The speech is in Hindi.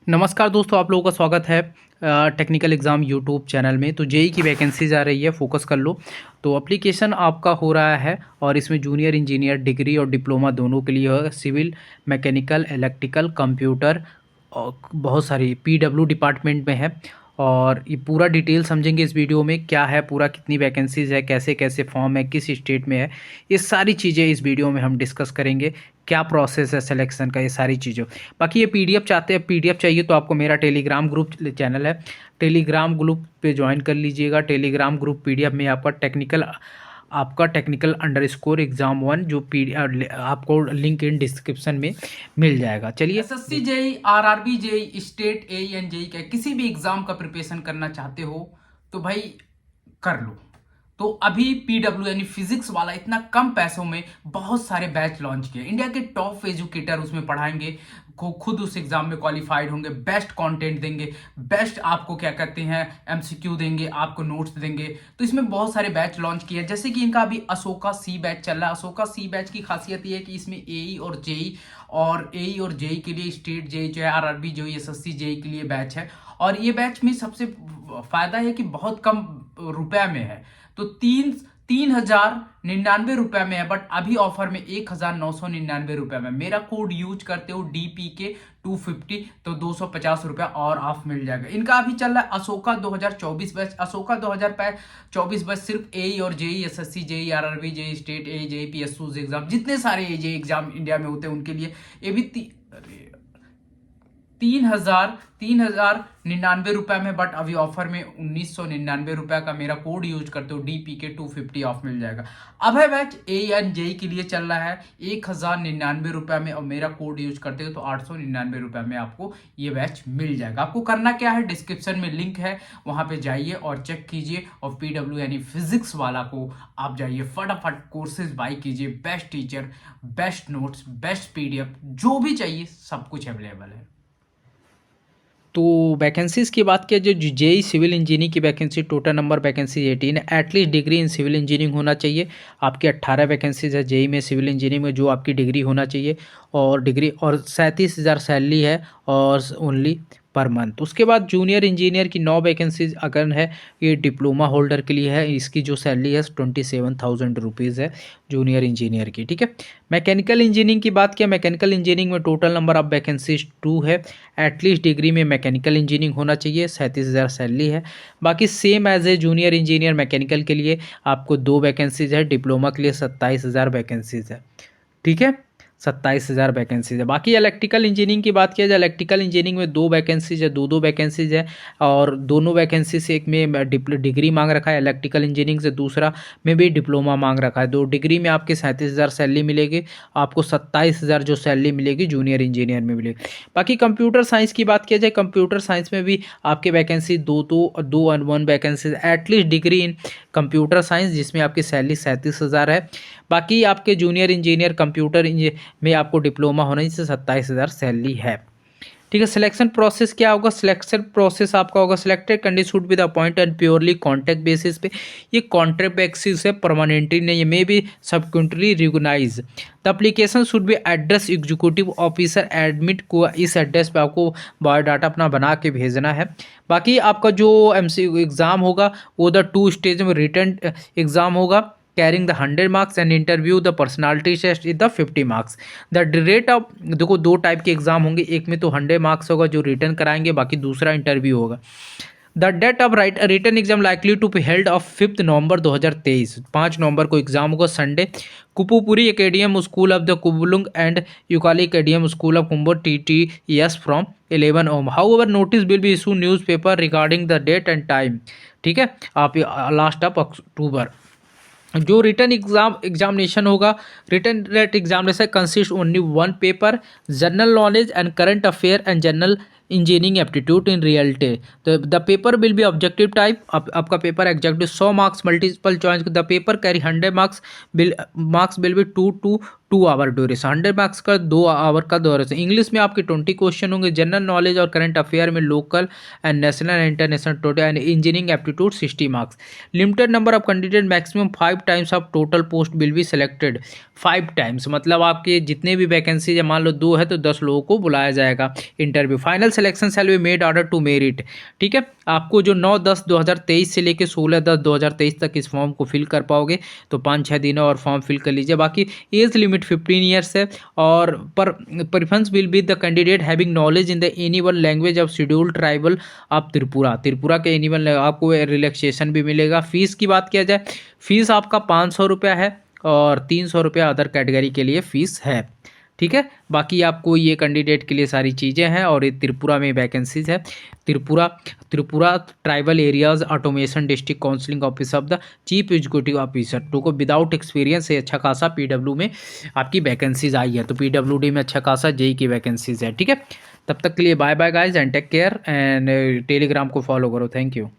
नमस्कार दोस्तों, आप लोगों का स्वागत है टेक्निकल एग्ज़ाम यूट्यूब चैनल में। तो जेई की वैकेंसीज आ रही है, फोकस कर लो। तो एप्लीकेशन आपका हो रहा है और इसमें जूनियर इंजीनियर डिग्री और डिप्लोमा दोनों के लिए है। सिविल, मैकेनिकल, इलेक्ट्रिकल, कंप्यूटर और बहुत सारी पीडब्ल्यू डिपार्टमेंट में है। और ये पूरा डिटेल समझेंगे इस वीडियो में, क्या है पूरा, कितनी वैकेंसीज है, कैसे कैसे फॉर्म है, किस स्टेट में है। ये सारी चीज़ें इस वीडियो में हम डिस्कस करेंगे। क्या प्रोसेस है सिलेक्शन का, ये सारी चीज़ें। बाकी ये पीडीएफ चाहते हैं, पीडीएफ चाहिए तो आपको मेरा टेलीग्राम ग्रुप चैनल है, टेलीग्राम ग्रुप पे ज्वाइन कर लीजिएगा। टेलीग्राम ग्रुप पीडीएफ में आपका टेक्निकल अंडरस्कोर एग्ज़ाम 1 जो आपको लिंक इन डिस्क्रिप्शन में मिल जाएगा। चलिए, SSC JE, RRB JE, state AE and JE का किसी भी एग्जाम का प्रिपरेशन करना चाहते हो तो भाई कर लो। तो अभी पीडब्ल्यू यानी फिजिक्स वाला इतना कम पैसों में बहुत सारे बैच लॉन्च किए। इंडिया के टॉप एजुकेटर उसमें पढ़ाएंगे, खुद उस एग्जाम में क्वालिफाइड होंगे, बेस्ट कंटेंट देंगे, बेस्ट आपको क्या कहते हैं एमसीक्यू देंगे, आपको नोट्स देंगे। तो इसमें बहुत सारे बैच लॉन्च किए, जैसे कि इनका अभी अशोका सी बैच चल रहा है। अशोका सी बैच की खासियत ये है कि इसमें एई और जेई के लिए स्टेट जेई जो है, आरआरबी जेई, एसएससी जेई के लिए बैच है। और ये बैच में सबसे फायदा है कि बहुत कम रुपए में है। तो 3,099 में है, बट अभी ऑफर में 1,999 में। मेरा कोड यूज करते हो DPK 250 तो 250 रुपया और ऑफ मिल जाएगा। इनका अभी चल रहा है अशोका 2024 बैच। अशोका 2024 बैच सिर्फ एई और JE, SSC JE, RRB JE, state AE JE, PSU exam, जितने सारे एई एग्जाम इंडिया में होते हैं उनके लिए। ये भी 3,099 में, बट अभी ऑफर में 1,999 का मेरा कोड यूज करते हो DPK 250 ऑफ मिल जाएगा। अब है बैच ए एन जे के लिए चल रहा है 1,099 में, और मेरा कोड यूज करते हो तो 899 में आपको ये बैच मिल जाएगा। आपको करना क्या है, डिस्क्रिप्शन में लिंक है, वहां पे जाइए और चेक कीजिए। और पीडब्ल्यू यानी फिजिक्स वाला को आप जाइए, फटाफट कोर्सेज बाई कीजिए। Best teacher, best notes, best PDF, जो भी चाहिए सब कुछ अवेलेबल है। तो वैकेंसीज़ की बात किया, जो जेई सिविल इंजीनियरिंग की वैकेंसी, टोटल नंबर वैकेंसी 18 है। At least degree in civil engineering होना चाहिए। आपकी 18 वैकेंसीज है जेई में, सिविल इंजीनियरिंग में, जो आपकी डिग्री होना चाहिए। और डिग्री और 37,000 सैलरी है और ओनली पर मंथ। उसके बाद जूनियर इंजीनियर की 9 वैकेंसीज अगर है, ये डिप्लोमा होल्डर के लिए है। इसकी जो सैलरी है 27,000 रुपीज़ है जूनियर इंजीनियर की, ठीक है। मैकेनिकल इंजीनियरिंग की बात किया, मैकेनिकल इंजीनियरिंग में टोटल नंबर ऑफ वैकेंसीज 2 है। एटलीस्ट डिग्री में मैकेनिकल इंजीनियरिंग होना चाहिए, 37,000 सैलरी है। बाकी same as a junior engineer mechanical के लिए आपको 2 वैकेंसीज है, डिप्लोमा के लिए 27,000 वैकेंसीज है, ठीक है। 27,000 वैकेंसीज है। बाकी इलेक्ट्रिकल इंजीनियरिंग की बात किया जाए, इलेक्ट्रिकल इंजीनियरिंग में 2 वैकेंसीज है, दो वैकेंसीज है। और दोनों वैकेंसी से एक में डिग्री मांग रखा है इलेक्ट्रिकल इंजीनियरिंग से, दूसरा में भी डिप्लोमा मांग रखा है। दो डिग्री में आपके 37,000 सैलरी मिलेगी, आपको 27,000 जो सैलरी मिलेगी जूनियर इंजीनियर में मिलेगी। बाकी कंप्यूटर साइंस की बात किया जाए, कंप्यूटर साइंस में भी आपके वैकेंसी दो और 1 वैकेंसी, एटलीस्ट डिग्री इन कंप्यूटर साइंस, जिसमें आपकी सैलरी 37,000 है। बाकी आपके जूनियर इंजीनियर कंप्यूटर में आपको डिप्लोमा होना, जिससे 27,000 सैलरी है, ठीक है। सिलेक्शन प्रोसेस क्या होगा, सिलेक्शन प्रोसेस आपका होगा, selected candidate should be the appointed purely contract basis पे। ये कॉन्ट्रैक्ट बेसिस है, परमानेंटली नहीं है, मे बी सबकॉन्ट्री recognise. The application should be address executive officer admit को, इस एड्रेस पे आपको बायोडाटा अपना बना के भेजना है। बाकी आपका जो एमसी एग्ज़ाम होगा वो द 2 स्टेज में रिटन एग्ज़ाम होगा, carrying the 100 marks, and interview the personality test is the 50 marks. The rate of, देखो 2 टाइप के एग्जाम होंगे, एक में तो 100 मार्क्स होगा जो रिटर्न कराएंगे, बाकी दूसरा इंटरव्यू होगा। The date of return exam likely to be held of 5 November 2023, 5 नवंबर को एग्जाम होगा, संडे। कुपुपुरी एकेडियम स्कूल ऑफ द कुबलुंग एंड युकाली एकेडियम स्कूल ऑफ कुंबर TTS फ्रॉम 11 ओम। However notice will be issue news paper regarding the date and time, ठीक है, आप लास्ट ऑफ अक्टूबर। जो रिटर्न एग्जामिनेशन होगा, return rate examination consist only 1 paper, general knowledge and current affair and general engineering aptitude in reality. तो the paper will be objective type, आपका पेपर एग्जेक्टिव 100 marks, multiple choice. The paper carry 100 marks, marks will be 2 to 2 hour duration, 100 marks का 2 आवर का ड्यूरेशन। इंग्लिश में आपके 20 क्वेश्चन होंगे, जनरल नॉलेज और करंट अफेयर में local and national and international total and engineering aptitude 60 marks. Limited number of candidate, maximum 5 times of total post will be selected. 5 times मतलब आपके जितने भी वैकेंसी है, मान लो 2 है तो 10 लोगों को बुलाया जाएगा interview. Final selection shall be made order to merit. ठीक है, आपको जो 9/10/2023 से लेकर 16/10/2023 तक इस फॉर्म को फिल कर पाओगे, तो 5-6 दिनों और फॉर्म फिल कर लीजिए। बाकी एज लिमिट 15 ईयर्स है, और पर preference will be the candidate having knowledge in the any one language of scheduled tribal of Tripura के एनी वन आपको रिलैक्सेशन भी मिलेगा। फीस की बात किया जाए, फीस आपका 500 रुपया है और 300 रुपया अदर कैटेगरी के लिए फ़ीस है। ठीक है, बाकी आपको ये कैंडिडेट के लिए सारी चीज़ें हैं, और ये त्रिपुरा में वैकेंसीज है। Tripura tribal areas automation district counselling office of the chief executive officer to को विदाउट एक्सपीरियंस से अच्छा खासा पीडब्ल्यू में आपकी वैकेंसीज आई है, तो पीडब्ल्यूडी में अच्छा खासा जेई की वैकेंसीज है। ठीक है, तब तक के लिए bye bye guys and take care, and Telegram को फॉलो करो। Thank you.